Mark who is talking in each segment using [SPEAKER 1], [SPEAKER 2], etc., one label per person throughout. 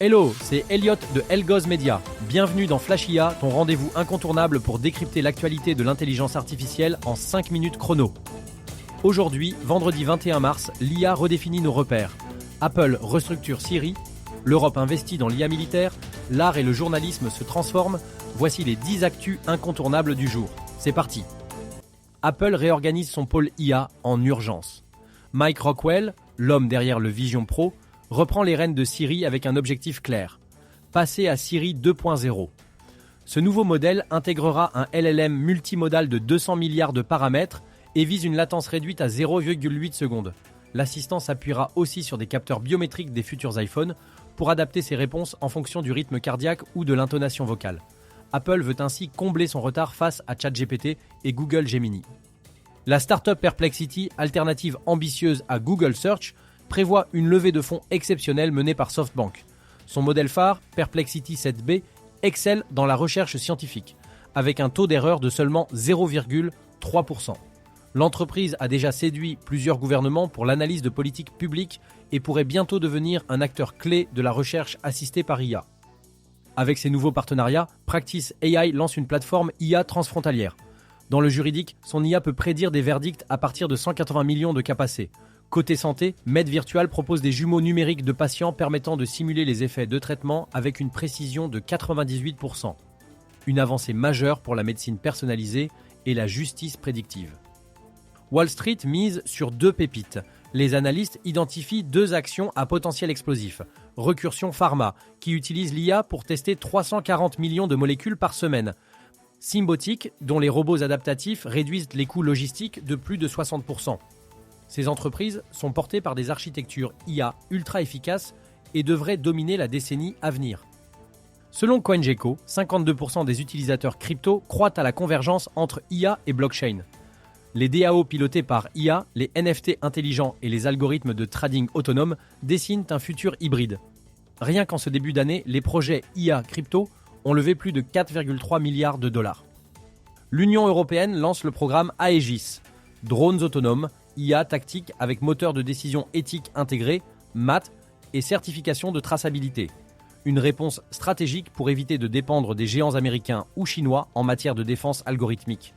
[SPEAKER 1] Hello, c'est Elliot de Elgoz Media. Bienvenue dans Flash IA, ton rendez-vous incontournable pour décrypter l'actualité de l'intelligence artificielle en 5 minutes chrono. Aujourd'hui, vendredi 21 mars, l'IA redéfinit nos repères. Apple restructure Siri, l'Europe investit dans l'IA militaire, l'art et le journalisme se transforment. Voici les 10 actus incontournables du jour. C'est parti. Apple réorganise son pôle IA en urgence. Mike Rockwell, l'homme derrière le Vision Pro, reprend les rênes de Siri avec un objectif clair, passer à Siri 2.0. Ce nouveau modèle intégrera un LLM multimodal de 200 milliards de paramètres et vise une latence réduite à 0,8 secondes. L'assistant s'appuiera aussi sur des capteurs biométriques des futurs iPhones pour adapter ses réponses en fonction du rythme cardiaque ou de l'intonation vocale. Apple veut ainsi combler son retard face à ChatGPT et Google Gemini. La startup Perplexity, alternative ambitieuse à Google Search, prévoit une levée de fonds exceptionnelle menée par SoftBank. Son modèle phare, Perplexity 7B, excelle dans la recherche scientifique, avec un taux d'erreur de seulement 0,3%. L'entreprise a déjà séduit plusieurs gouvernements pour l'analyse de politiques publiques et pourrait bientôt devenir un acteur clé de la recherche assistée par IA. Avec ses nouveaux partenariats, Practice AI lance une plateforme IA transfrontalière. Dans le juridique, son IA peut prédire des verdicts à partir de 180 millions de cas passés. Côté santé, MedVirtual propose des jumeaux numériques de patients permettant de simuler les effets de traitement avec une précision de 98%. Une avancée majeure pour la médecine personnalisée et la justice prédictive. Wall Street mise sur 2 pépites. Les analystes identifient 2 actions à potentiel explosif. Recursion Pharma, qui utilise l'IA pour tester 340 millions de molécules par semaine. Symbotic, dont les robots adaptatifs réduisent les coûts logistiques de plus de 60%. Ces entreprises sont portées par des architectures IA ultra efficaces et devraient dominer la décennie à venir. Selon CoinGecko, 52% des utilisateurs crypto croient à la convergence entre IA et blockchain. Les DAO pilotés par IA, les NFT intelligents et les algorithmes de trading autonome dessinent un futur hybride. Rien qu'en ce début d'année, les projets IA crypto ont levé plus de 4,3 milliards de dollars. L'Union européenne lance le programme Aegis, drones autonomes, IA tactique avec moteur de décision éthique intégré, maths et certification de traçabilité. Une réponse stratégique pour éviter de dépendre des géants américains ou chinois en matière de défense algorithmique.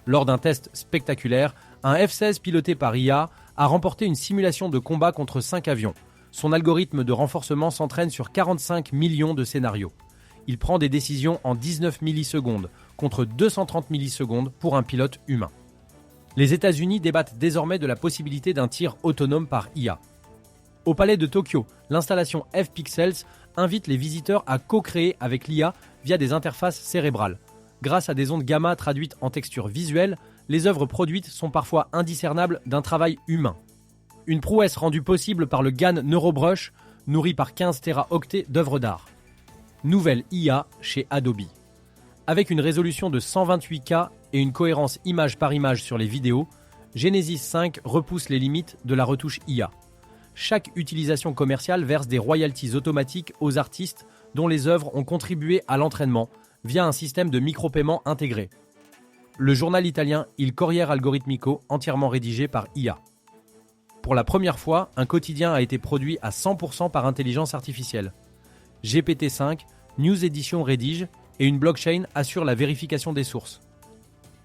[SPEAKER 1] Lors d'un test spectaculaire, un F-16 piloté par IA a remporté une simulation de combat contre 5 avions. Son algorithme de renforcement s'entraîne sur 45 millions de scénarios. Il prend des décisions en 19 millisecondes, contre 230 millisecondes pour un pilote humain. Les États-Unis débattent désormais de la possibilité d'un tir autonome par IA. Au palais de Tokyo, l'installation F-Pixels invite les visiteurs à co-créer avec l'IA via des interfaces cérébrales. Grâce à des ondes gamma traduites en textures visuelles, les œuvres produites sont parfois indiscernables d'un travail humain. Une prouesse rendue possible par le GAN Neurobrush, nourri par 15 téraoctets d'œuvres d'art. Nouvelle IA chez Adobe. Avec une résolution de 128K et une cohérence image par image sur les vidéos, Genesis 5 repousse les limites de la retouche IA. Chaque utilisation commerciale verse des royalties automatiques aux artistes dont les œuvres ont contribué à l'entraînement via un système de micro-paiement intégré. Le journal italien Il Corriere Algoritmico, entièrement rédigé par IA. Pour la première fois, un quotidien a été produit à 100% par intelligence artificielle. GPT-5, News Edition rédige et une blockchain assure la vérification des sources.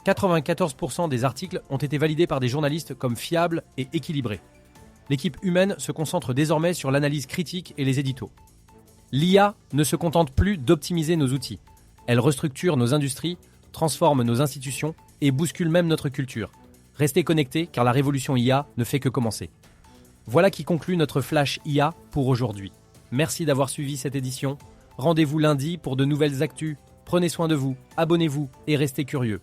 [SPEAKER 1] 94% des articles ont été validés par des journalistes comme fiables et équilibrés. L'équipe humaine se concentre désormais sur l'analyse critique et les éditos. L'IA ne se contente plus d'optimiser nos outils. Elle restructure nos industries, transforme nos institutions et bouscule même notre culture. Restez connectés car la révolution IA ne fait que commencer. Voilà qui conclut notre Flash IA pour aujourd'hui. Merci d'avoir suivi cette édition. Rendez-vous lundi pour de nouvelles actus. Prenez soin de vous, abonnez-vous et restez curieux.